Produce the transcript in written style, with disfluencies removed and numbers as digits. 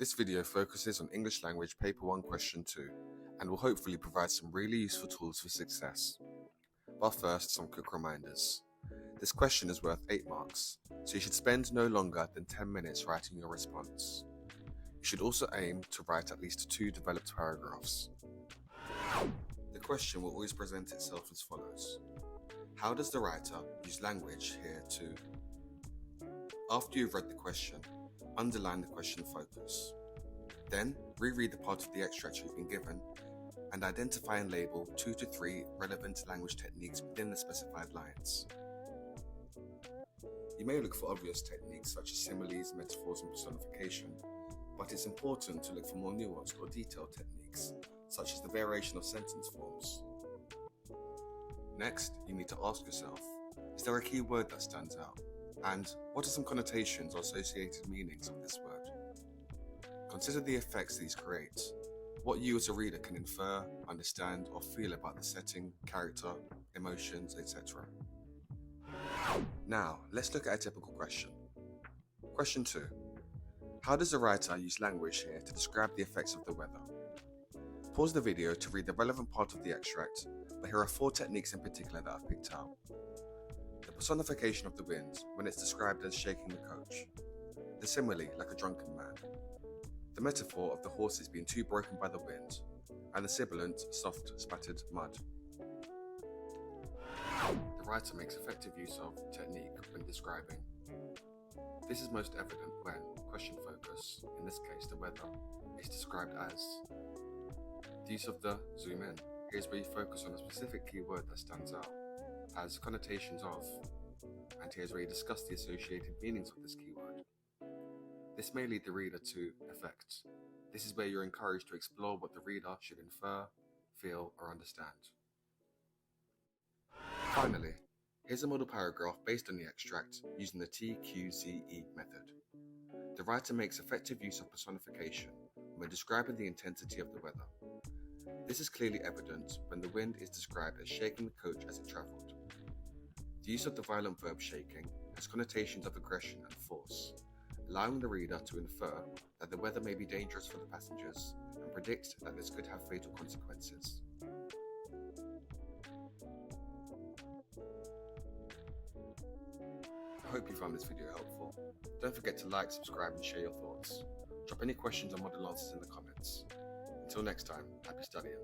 This video focuses on English Language Paper 1 Question 2 and will hopefully provide some really useful tools for success. But first, some quick reminders. This question is worth 8 marks, so you should spend no longer than 10 minutes writing your response. You should also aim to write at least 2 developed paragraphs. The question will always present itself as follows. How does the writer use language here to? After you've read the question, underline the question focus. Then, reread the part of the extract you've been given and identify and label 2 to 3 relevant language techniques within the specified lines. You may look for obvious techniques such as similes, metaphors, and personification, but it's important to look for more nuanced or detailed techniques, such as the variation of sentence forms. Next, you need to ask yourself, is there a key word that stands out? And what are some connotations or associated meanings of this word? Consider the effects these create, what you as a reader can infer, understand, or feel about the setting, character, emotions, etc. Now, let's look at a typical question. Question 2. How does the writer use language here to describe the effects of the weather? Pause the video to read the relevant part of the extract, but here are 4 techniques in particular that I've picked out. The personification of the wind when it's described as shaking the coach. The simile, like a drunken man. The metaphor of the horses being too broken by the wind. And the sibilant, soft, spattered mud. The writer makes effective use of technique when describing. This is most evident when question focus, in this case the weather, is described as. The use of the zoom in. Here's where you focus on a specific keyword that stands out, as connotations of, and here's where you discuss the associated meanings of this keyword. This may lead the reader to effect. This is where you're encouraged to explore what the reader should infer, feel, or understand. Finally, here's a model paragraph based on the extract using the TQZE method. The writer makes effective use of personification when describing the intensity of the weather. This is clearly evident when the wind is described as shaking the coach as it travelled. The use of the violent verb shaking has connotations of aggression and force, allowing the reader to infer that the weather may be dangerous for the passengers and predict that this could have fatal consequences. I hope you found this video helpful. Don't forget to like, subscribe and share your thoughts. Drop any questions or model answers in the comments. Until next time, happy studying.